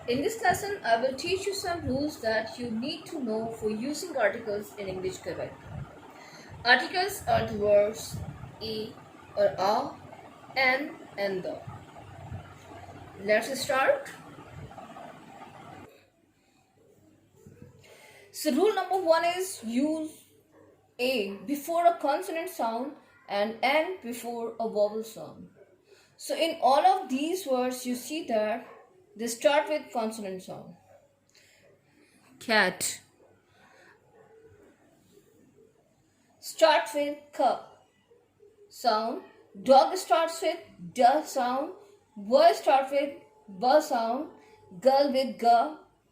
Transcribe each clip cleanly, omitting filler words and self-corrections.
In this lesson, I will teach you some rules that you need to know for using articles in English correctly. Articles are the words e or a, and the. Let's start. So rule number 1 is use a before a consonant sound and n before a vowel sound. So in all of these words, you see that they start with consonant sound. Cat starts with k sound. Dog starts with d sound. Boy starts with b sound. Girl with g.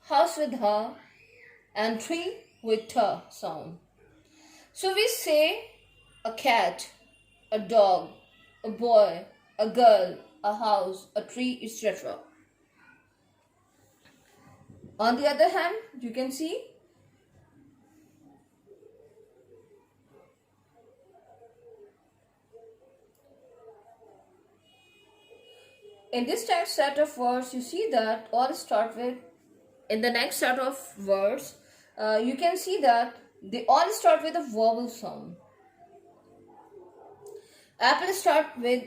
House with h. And tree with t sound. So we say a cat, a dog, a boy, a girl, a house, a tree, etc. On the other hand, you can see in this next set of words, you see that all start with, in the next set of words, you can see that they all start with a vowel sound. Apple start with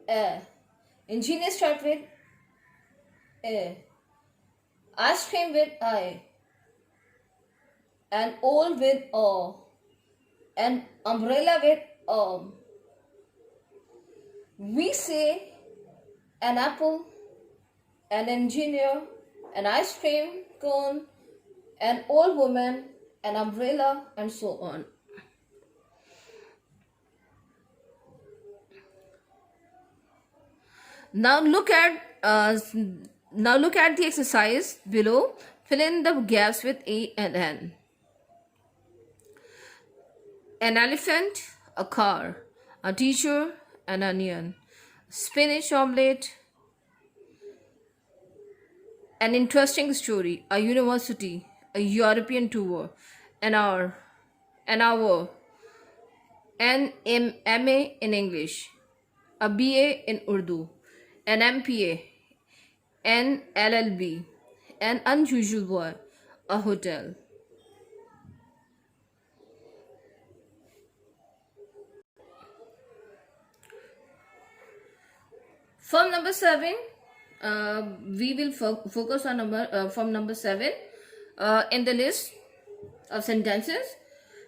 a. Engineer start with a. Ice cream with I. And old with o. And umbrella with We say an apple, an engineer, an ice cream cone, an old woman, an umbrella, and so on. Now look at the exercise below. Fill in the gaps with A and N. An elephant, a car, a teacher, an onion, spinach omelette, an interesting story, a university, a European tour, an hour, an MA in English, a BA in Urdu, an MPA, an LLB, an unusual boy, a hotel. From number 7, we will focus on from number 7 in the list of sentences.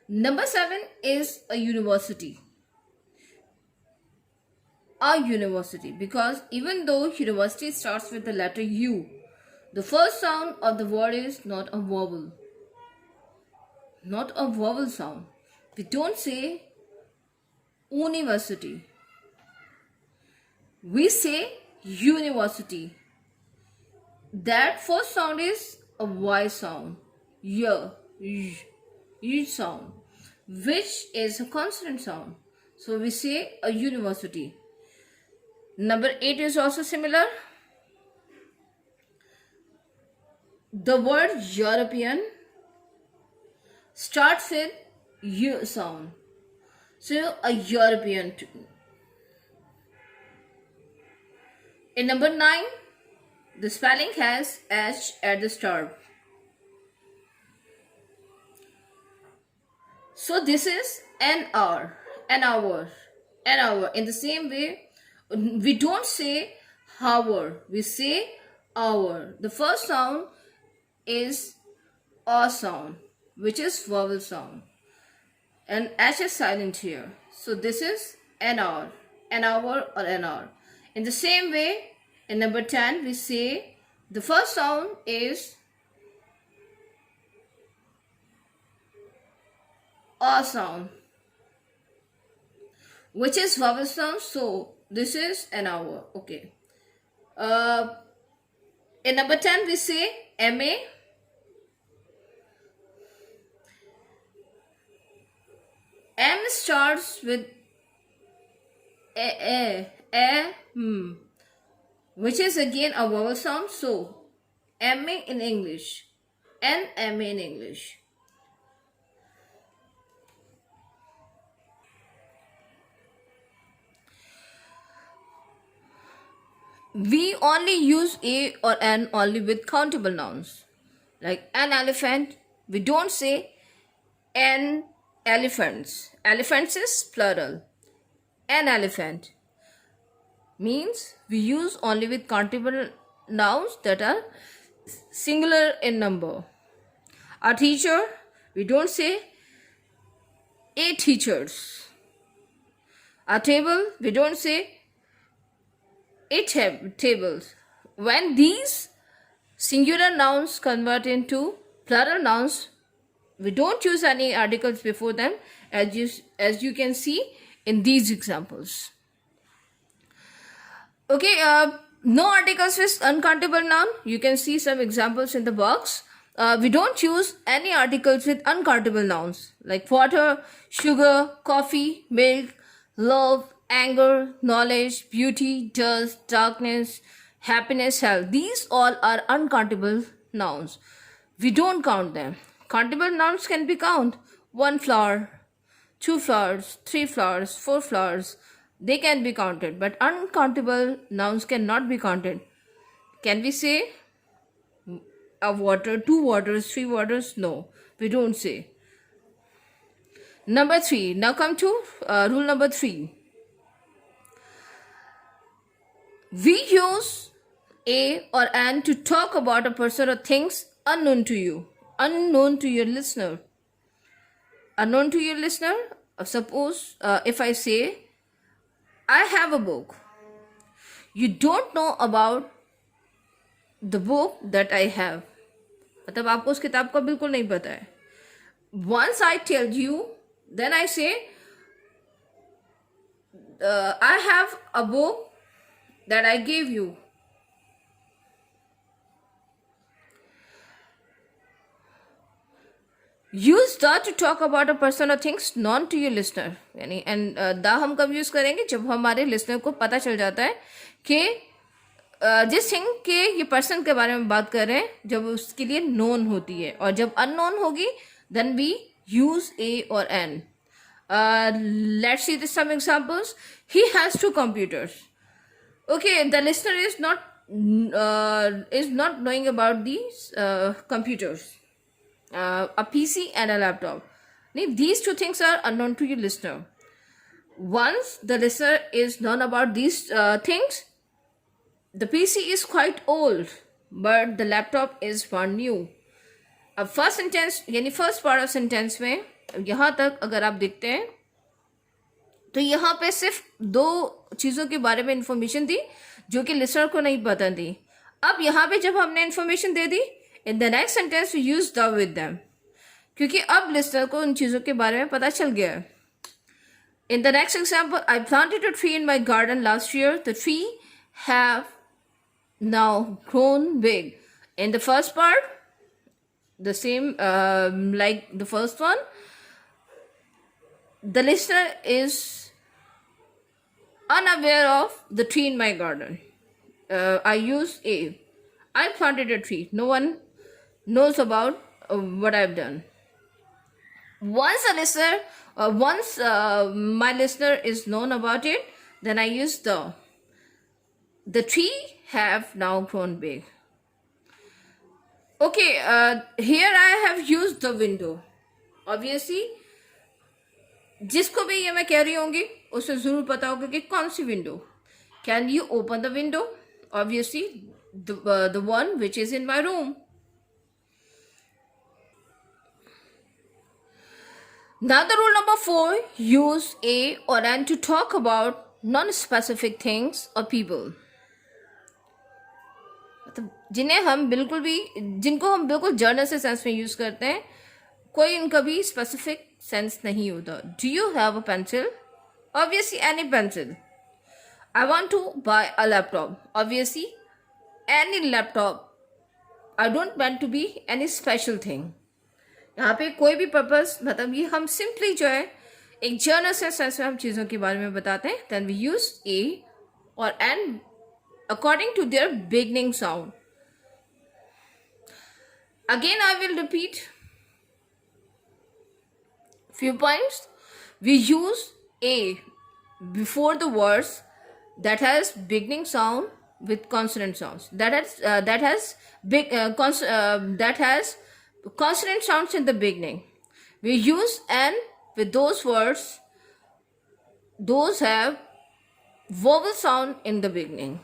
Number 7 is a university. A university, because even though university starts with the letter U, the first sound of the word is not a vowel. Not a vowel sound. We don't say university. We say university. That first sound is a Y sound. Y sound, which is a consonant sound. So we say a university. Number 8 is also similar. The word European starts with U sound. So a European. In number 9, the spelling has H at the start. So this is an hour, an hour, an hour. In the same way, we don't say hour, we say hour. The first sound is A sound, which is vowel sound. And H is silent here. So this is an hour or an hour. In the same way, in number 10, we say the first sound is A sound, which is vowel sound. So this is an hour. Okay. In number 10, we say MA. M starts with which is again a vowel sound. So MA in English and MA in English. we only use a or an only with countable nouns. Like an elephant, we don't say an elephants. Elephants is plural. An elephant means we use only with countable nouns that are singular in number. A teacher, we don't say a teachers. A table, we don't say a tables. When these singular nouns convert into plural nouns, we don't use any articles before them, as you can see in these examples. Okay, no articles with uncountable noun. You can see some examples in the box. We don't use any articles with uncountable nouns like water, sugar, coffee, milk, love, anger, knowledge, beauty, dust, darkness, happiness, health. These all are uncountable nouns. We don't count them. Countable nouns can be counted. 1 flower, 2 flowers, 3 flowers, 4 flowers. They can be counted, but uncountable nouns cannot be counted. Can we say a water, 2 waters, 3 waters? No, we don't say. Number 3. Now come to rule number 3. We use a or an to talk about a person or things unknown to you, unknown to your listener. Unknown to your listener, suppose if I say, I have a book. You don't know about the book that I have. मतलब आपको उस किताब का बिल्कुल नहीं पता है. Once I tell you, then I say, I have a book that I gave you. Use the to talk about a person or things known to your listener. यानी and the हम कब यूज करेंगे? जब हमारे listener को पता चल जाता है कि जिस थिंग के ये पर्सन के बारे में बात कर रहे हैं, जब उसके लिए नोन होती है. और जब अननोन होगी, देन वी यूज ए और N. Let's see this some examples. He has 2 computers. Okay, the listener is not knowing about these computers. A PC and a laptop. These 2 things are unknown to your listener. Once the listener is known about these things, the PC is quite old, but the laptop is brand new. अब first sentence यानी first part of sentence में यहाँ तक अगर आप देखते हैं तो यहाँ पे सिर्फ 2 चीज़ों के बारे में इंफॉर्मेशन दी जो कि लिसनर को नहीं पता थी. अब यहाँ पे जब हमने इंफॉर्मेशन दे दी, in the next sentence we use the with them, क्योंकि अब लिसनर को उन चीज़ों के बारे में पता चल गया है. In the next example, I planted a tree in my garden last year. The tree have now grown big. In the first part, the same like the first one, the listener is unaware of the tree in my garden. I use a. I planted a tree. No one knows about what I've done. Once my listener is known about it, then I use the. The tree have now grown big. Okay, here I have used the window. Obviously, जिसको भी ये मैं कह रही होंगी उसे जरूर पता होगा कि कौन सी window. Can you open the window? Obviously, the one which is in my room. Now the rule number 4, use a or an to talk about non-specific things or people. जिनको हम बिल्कुल जर्नल से सेंस में use करते हैं, कोई इनका भी स्पेसिफिक सेंस नहीं होता. Do you have a pencil? Obviously any pencil. I want to buy a laptop. Obviously any laptop. I don't want to be any special thing. यहाँ पे कोई भी पर्पस, मतलब ये हम सिंपली जो है एक जर्नल से सेंस में हम चीज़ों के बारे में बताते हैं. देन वी यूज ए और N according to their beginning sound. Again, I will repeat few points. We use a before the words that has beginning sound with consonant sounds. That has consonant sounds in the beginning. We use "and" with those words. Those have vowel sound in the beginning.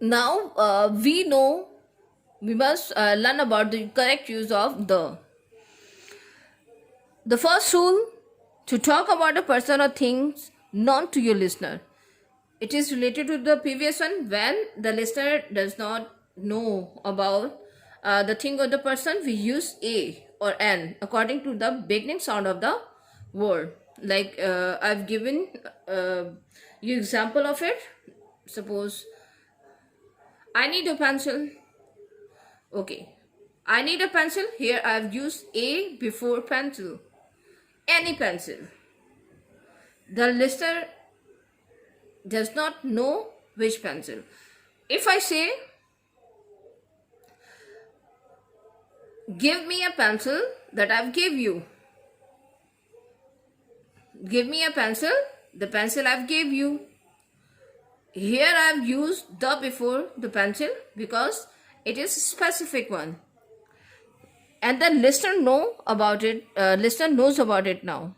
Now we must learn about the correct use of the. The first rule: to talk about a person or things known to your listener. It is related to the previous one. When the listener does not know about the thing or the person, we use a or an according to the beginning sound of the word. Like I've given you example of it. Suppose I need a pencil. Okay, I need a pencil. Here I've used a before pencil. Any pencil. The listener does not know which pencil. If I say, give me a pencil that I've gave you. Give me a pencil, the pencil I've gave you. Here I've used the before the pencil because it is a specific one. And the listener knows about it now.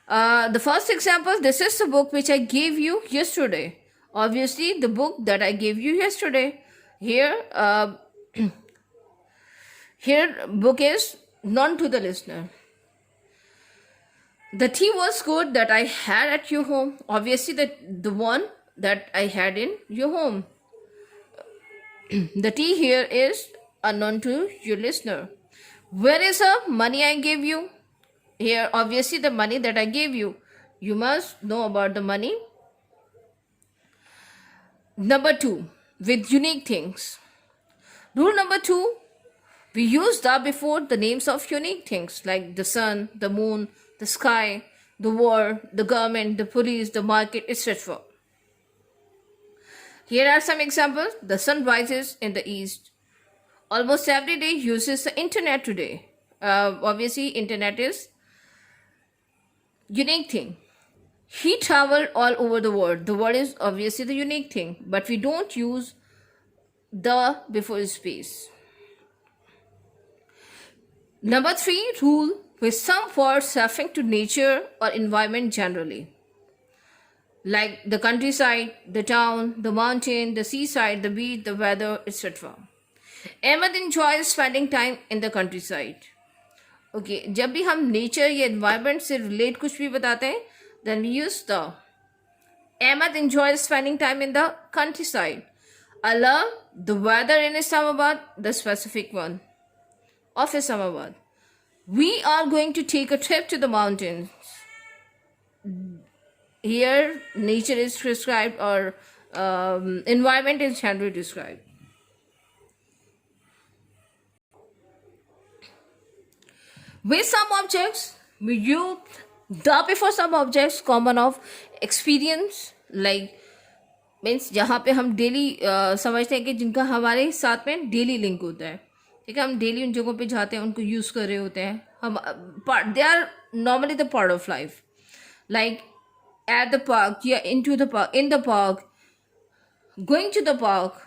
The first example, this is the book which I gave you yesterday. Obviously, the book that I gave you yesterday. Here, here book is known to the listener. The tea was good that I had at your home. Obviously, the one that I had in your home. The tea here is unknown to your listener. Where is the money I gave you? Here, obviously, the money that I gave you. You must know about the money. Number 2, with unique things. Rule number 2, we use the before the names of unique things like the sun, the moon, the sky, the war, the government, the police, the market, etc. Here are some examples. The sun rises in the east. Almost every day uses the internet today. Obviously, internet is unique thing. He traveled all over the world. The word is obviously the unique thing, but we don't use the before space. Number 3 rule, with some words referring to nature or environment generally. Like the countryside, the town, the mountain, the seaside, the beach, the weather, etc. Ahmed enjoys spending time in the countryside. Okay, जब भी हम nature या environment से relate कुछ भी बताते हैं, then we use the. Ahmed enjoys spending time in the countryside. I love the weather in Islamabad, the specific one of Islamabad. We are going to take a trip to the mountains. Here, nature is prescribed or environment is generally described. With some objects, we use the before some objects common of experience, like means जहाँ पे हम daily समझते हैं कि जिनका हमारे साथ में डेली लिंक होता है, ठीक है, हम डेली उन जगहों पे जाते हैं, उनको यूज़ कर रहे होते हैं, हम they are normally the part of life, like at the park या into the park, in the park, going to the park,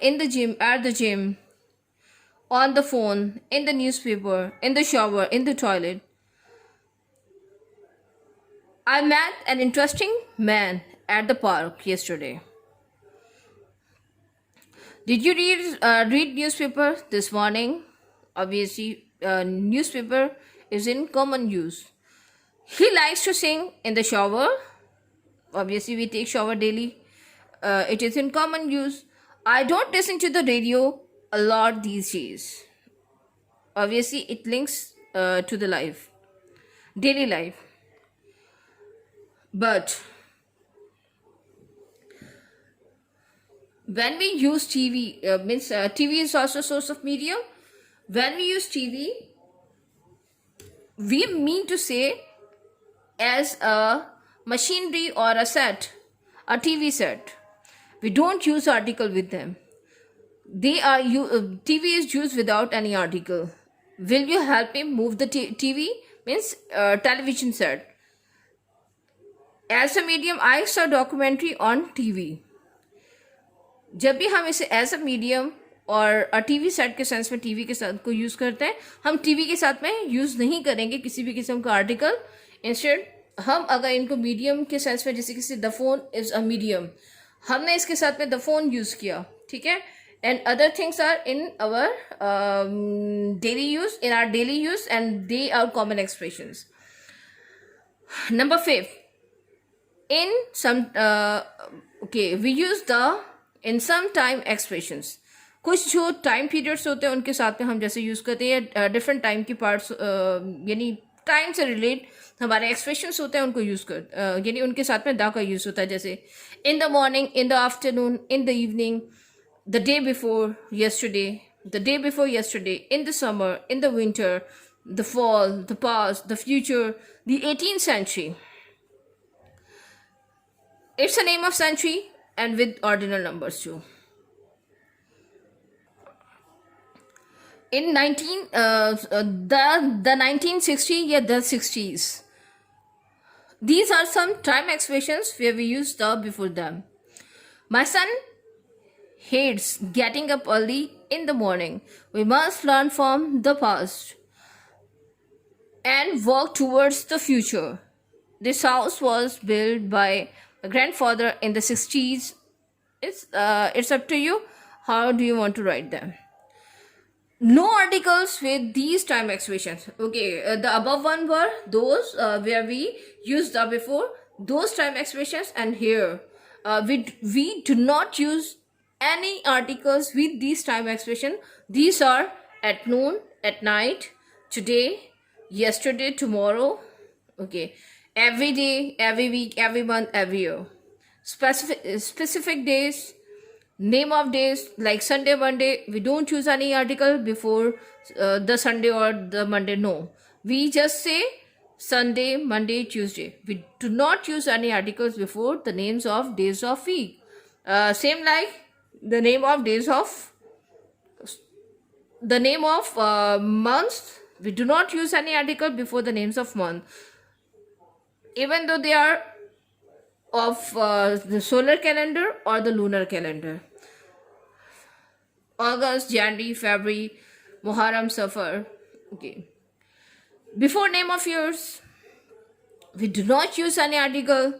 in the gym, at the gym, on the phone, in the newspaper, in the shower, in the toilet. I met an interesting man at the park yesterday. Did you read newspaper this morning? Obviously, newspaper is in common use. He likes to sing in the shower. Obviously, we take shower daily. It is in common use. I don't listen to the radio a lot these days. Obviously, it links to the life, daily life. But when we use TV, TV is also a source of media. When we use TV, we mean to say as a machinery or a set, a TV set. We don't use article with them. TV is used without any article. Will you help me move the TV? Means television set. As a medium, I saw documentary on TV. जब भी हम इसे as a medium और TV set के sense में TV के साथ को यूज़ करते हैं, हम टीवी के साथ में यूज़ नहीं करेंगे किसी भी किस्म का आर्टिकल. इंस्टेड हम अगर इनको मीडियम के सेंस में, जैसे किसी the phone is a medium, हमने इसके साथ में द फोन यूज़ किया, ठीक है. And other things are in our daily use, in our daily use, and they are common expressions. Number 5, in some okay, we use the in some time expressions. कुछ जो time periods होते हैं उनके साथ में हम जैसे यूज़ करते हैं डिफरेंट टाइम की पार्ट्स, यानी टाइम से रिलेट हमारे एक्सप्रेशंस होते हैं, उनको यूज़ कर यानी उनके साथ में दा का यूज़ होता है. जैसे in the morning, in the afternoon, in the evening, the day before yesterday, the day before yesterday, in the summer, in the winter, the fall, the past, the future, the 18th century. It's a name of century and with ordinal numbers too. In the 1960 yeah, the 60s. These are some time expressions where we use the before them. My son hates getting up early in the morning. We must learn from the past and work towards the future. This house was built by my grandfather in the 60s. It's up to you. How do you want to write them? No articles with these time expressions. Okay, the above one were those where we use the before those time expressions, and here we do not use any articles with these time expression. These are at noon, at night, today, yesterday, tomorrow. Okay, every day, every week, every month, every year. Specific days, name of days like Sunday, Monday. We don't use any article before the Sunday or the Monday. No, we just say Sunday, Monday, Tuesday. We do not use any articles before the names of days of week. Same like the name of days of months. We do not use any article before the names of month, even though they are of the solar calendar or the lunar calendar. August, January, February, Muharram, Safar. Okay. Before name of years, we do not use any article.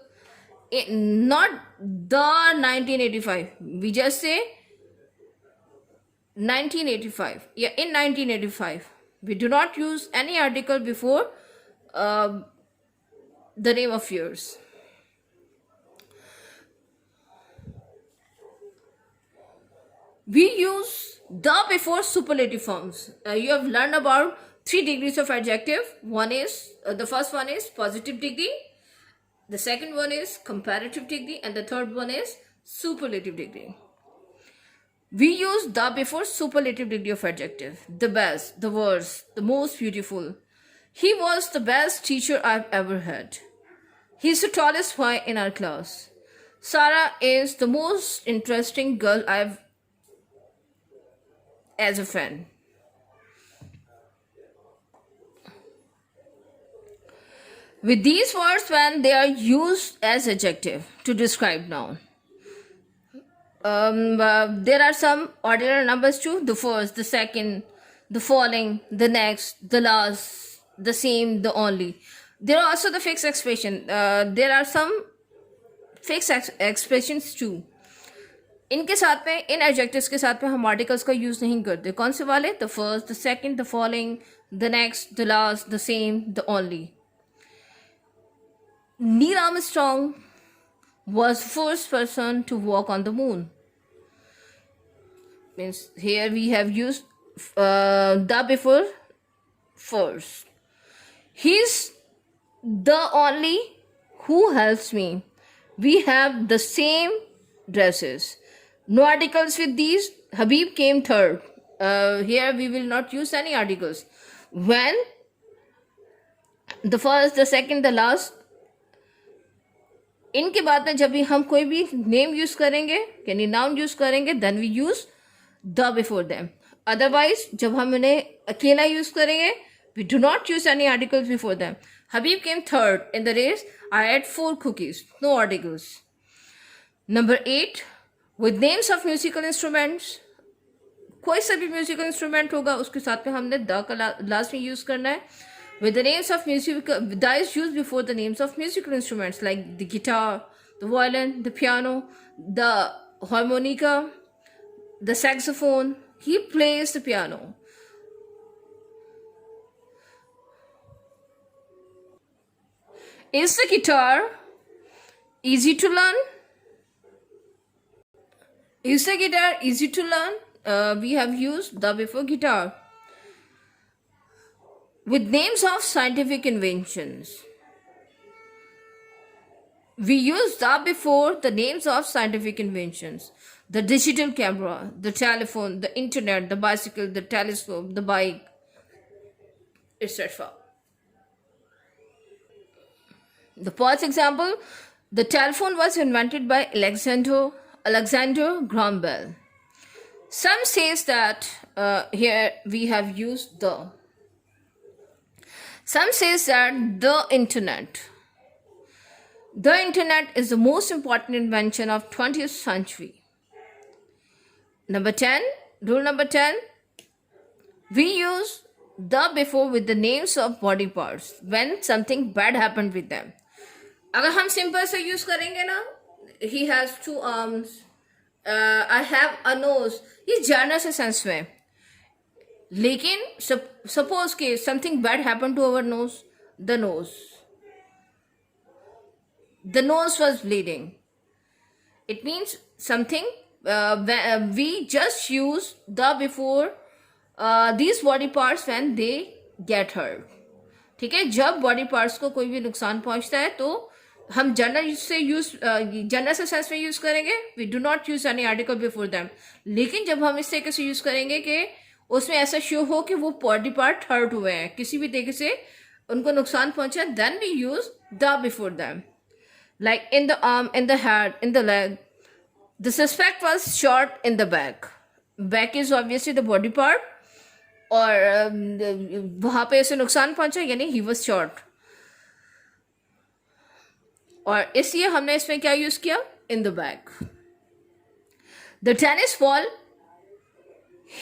Not the 1985. We just say 1985. Yeah, in 1985. We do not use any article before the name of years. We use the before superlative forms. You have learned about 3 degrees of adjective. One is the first one is positive degree, the second one is comparative degree, and the third one is superlative degree. We use the before superlative degree of adjective. The best, the worst, the most beautiful. He was the best teacher I've ever had. He's the tallest boy in our class. Sarah is the most interesting girl I've as a friend. With these words, when they are used as adjective to describe noun, there are some ordinal numbers too. The first, the second, the following, the next, the last, the same, the only. There are also the fixed expression. There are some fixed expressions too. इनके साथ में, इन adjectives के साथ में हम articles का use नहीं करते. कौन से वाले? The first, the second, the following, the next, the last, the same, the only. Neil Armstrong was the first person to walk on the moon. Means here we have used the before first. He's the only who helps me. We have the same dresses. No articles with these. Habib came third. Here we will not use any articles. When the first, the second, the last, इनके बाद में जब भी हम कोई भी name use करेंगे यानी नाउन यूज करेंगे, then we use the before them. Otherwise जब हम इन्हें अकेला यूज करेंगे, we do not use any articles before them. Habib came third in the race. I had 4 cookies. No articles. Number 8. With names of musical instruments. कोई सा भी musical instrument होगा उसके साथ में हमने द का लास्ट में यूज करना है. With the names of music, the is used before the names of musical instruments like the guitar, the violin, the piano, the harmonica, the saxophone. He plays the piano. Is the guitar easy to learn? Is the guitar easy to learn? We have used the before guitar. With names of scientific inventions. We use the before the names of scientific inventions. The digital camera, the telephone, the internet, the bicycle, the telescope, the bike, etc. The first example, the telephone was invented by Alexander Graham Bell. Some says that here we have used the. Some says that the internet. The internet is the most important invention of 20th century. Number 10, rule number 10, we use the before with the names of body parts when something bad happened with them. अगर हम simple से use करेंगे ना, he has 2 arms, I have a nose, ये general से sense में. लेकिन suppose के something bad happen to our nose, the nose was bleeding. It means something we just use the before these body parts when they get hurt. ठीक है, जब body parts को कोई भी नुकसान पहुंचता है तो हम जनरल से सेंस में यूज करेंगे. We do not use any article before them. लेकिन जब हम इस तरीके से यूज करेंगे कि उसमें ऐसा शो हो कि वो बॉडी पार्ट हर्ट हुए हैं, किसी भी तरीके से उनको नुकसान पहुंचा, then we use the before them. Like in the arm, in the head, in the leg. The suspect was shot in the back. Back is obviously the body part. और वहाँ पे उसे नुकसान पहुंचा, यानी he was shot. और इसलिए हमने इसमें क्या यूज किया? In the back. The tennis ball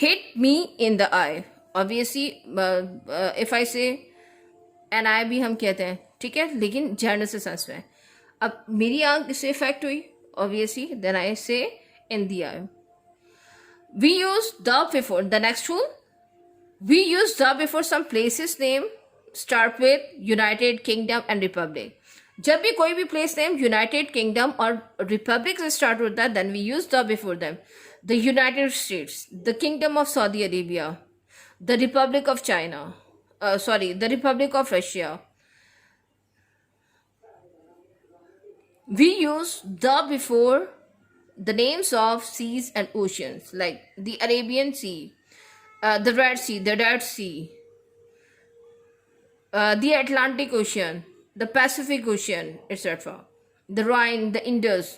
hit me in the eye. Obviously, if I say an eye भी हम कहते हैं, ठीक है, लेकिन जनरल से सेंस में. अब मेरी आंख इससे इफेक्ट हुई, obviously, then I say in the eye. We use the before. The next rule, we use the before some places name start with United Kingdom and Republic. जब भी कोई भी प्लेस नेम यूनाइटेड किंगडम और republic से start होता है, then we use the before them. The United States, the Kingdom of Saudi Arabia, the Republic of China, the Republic of Russia. We use the before the names of seas and oceans like the Arabian Sea, the Red Sea, the Dead Sea, the Atlantic Ocean, the Pacific Ocean, etc. The Rhine, the Indus.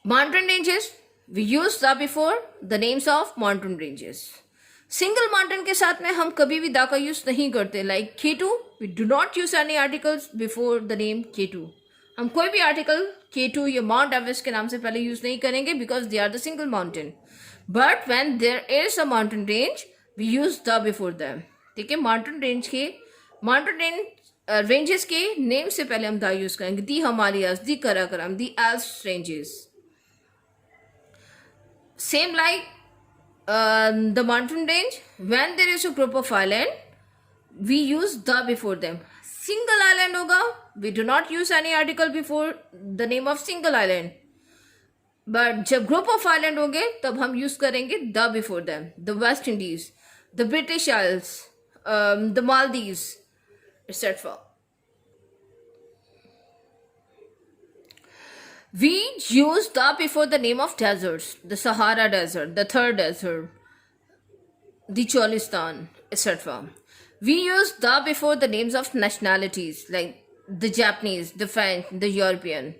Mountain ranges, we use the before the names of mountain ranges. Single mountain के साथ में हम कभी भी दा का use नहीं करते. Like K2, we do not use any articles before the name K2. हम कोई भी आर्टिकल K2 या माउंट एवरेस्ट के नाम से पहले यूज नहीं करेंगे because they are the single mountain. But when there is a mountain range we use the before them. ठीक है, माउंटेन रेंजेस के नेम से पहले हम द यूज करेंगे. The Himalayas, the Karakoram, the Alps ranges. Same like the mountain range, when there is a group of island we use the before them. Single island होगा, we do not use any article before the name of single island. But जब group of island होंगे तब हम use करेंगे the before them. The West Indies, the British Isles, the Maldives, etc. We use the before the name of deserts. The Sahara Desert, the Third Desert, the Cholistan, etc. We use the before the names of nationalities like the Japanese, the French, the European.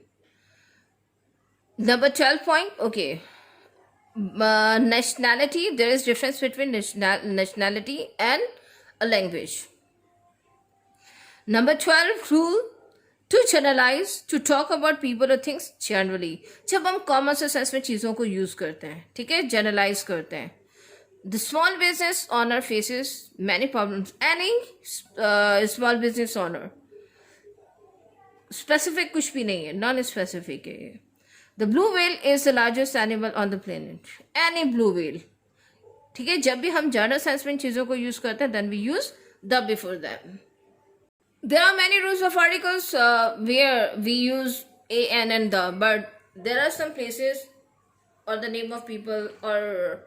Number 12 point, okay. Nationality, there is difference between nationality and a language. Number 12 rule, to generalize, to talk about people or things generally. जब हम common से sense में चीज़ों को use करते हैं, ठीक है, जनरलाइज करते हैं. The small business owner faces many problems. Any small business owner, specific कुछ भी नहीं है, नॉन स्पेसिफिक है ये. The blue whale is the largest animal on the planet. Any blue whale. ठीक है, जब भी हम जनरल सेंस में चीज़ों को यूज़ करते हैं, then we use the before them. There are many rules of articles where we use a, an, and the, but there are some places or the name of people or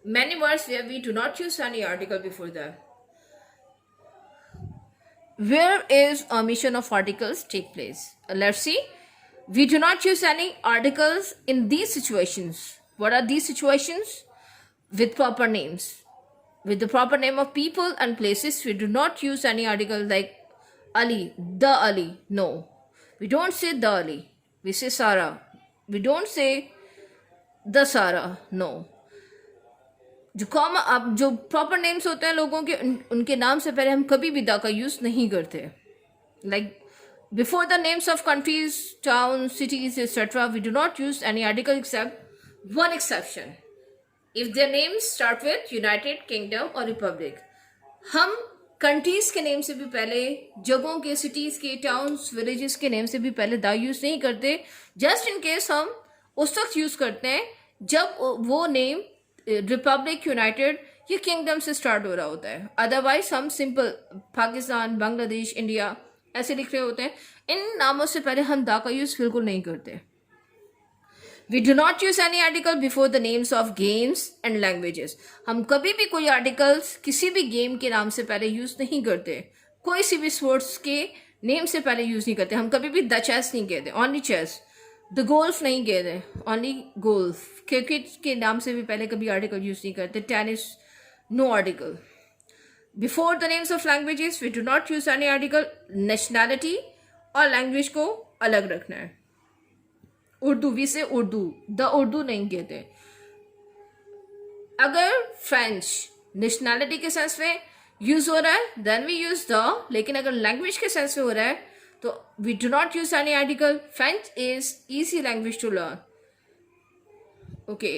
many words where we do not use any article before them. Where is omission of articles take place? Let's see. We do not use any articles in these situations. What are these situations? With proper names. With the proper name of people and places, we do not use any article like Ali, the Ali. No. We don't say the Ali. We say Sarah. We don't say the Sarah. No. जो proper names होते हैं लोगों के, उनके नाम से पहले हम कभी भी द का यूज नहीं करते. Like before the names of countries, town, cities etcetera, we do not use any article except one exception. If their names start with United Kingdom और रिपब्लिक, हम कंट्रीज के नेम से भी पहले, जगहों के, सिटीज के, टाउन्स, विलेजेस के नेम से भी पहले द यूज नहीं करते. जस्ट इन केस हम उस वक्त यूज करते हैं जब वो नेम रिपब्लिक, यूनाइटेड या किंगडम से स्टार्ट हो रहा होता है. अदरवाइज हम सिंपल पाकिस्तान, बांग्लादेश, इंडिया ऐसे लिख रहे होते हैं. इन नामों से पहले हम द का यूज बिल्कुल नहीं करते. We do not use any article before the names of games and languages. हम कभी भी कोई आर्टिकल्स किसी भी गेम के नाम से पहले यूज नहीं करते. कोई सी भी स्पोर्ट्स के नेम से पहले यूज नहीं करते. हम कभी भी द चेस नहीं कहते, ओनली चेस. द गोल्फ नहीं कहते, ओनली गोल्फ. क्रिकेट के नाम से भी पहले कभी आर्टिकल यूज नहीं करते. Tennis, no article. Before the names of languages we do not use any article. Nationality और लैंग्वेज को अलग रखना है. उर्दू, वी से उर्दू, द उर्दू नहीं कहते. अगर फ्रेंच नेशनैलिटी के सेंस में यूज हो रहा है देन वी यूज द. लेकिन अगर लैंग्वेज के सेंस में हो रहा है तो we do not use any article. French is easy language to learn. Okay,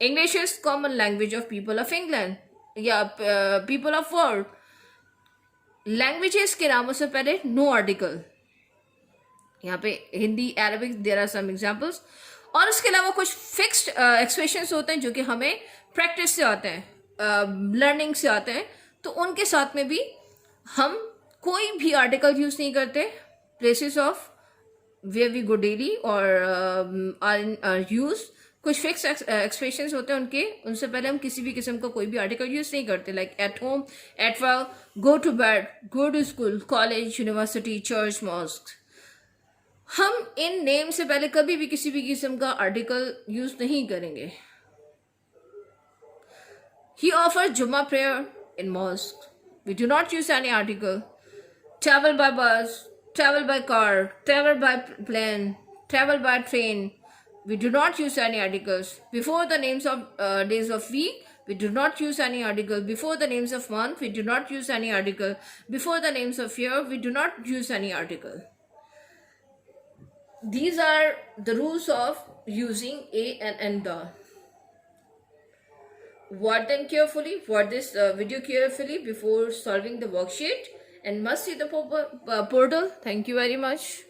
English is common language of people of England या पीपल ऑफ वर्ल्ड. लैंग्वेजेस के नामों से पहले नो आर्टिकल. यहाँ पे Hindi, Arabic, there are some examples. और उसके अलावा कुछ फिक्स्ड एक्सप्रेशंस होते हैं जो कि हमें प्रैक्टिस से आते हैं, लर्निंग से आते हैं. तो उनके साथ में भी हम कोई भी आर्टिकल यूज नहीं करते. Places of where we go daily और आर यूज, कुछ फिक्स एक्सप्रेशंस होते हैं उनके, उनसे पहले हम किसी भी किस्म का कोई भी आर्टिकल यूज नहीं करते. Like at home, at work, go to bed, go to school, college, university, church, mosque. हम इन नेम से पहले कभी भी किसी भी किस्म का आर्टिकल यूज नहीं करेंगे. He offers Juma prayer in mosque. We do not use any article. Travel by bus, travel by car, travel by plane, travel by train. We do not use any articles. Before the names of days of week, we do not use any article. Before the names of month, we do not use any article. Before the names of year, we do not use any article. These are the rules of using a and the. Watch them carefully, watch this video carefully before solving the worksheet, and must see the portal. Thank you very much.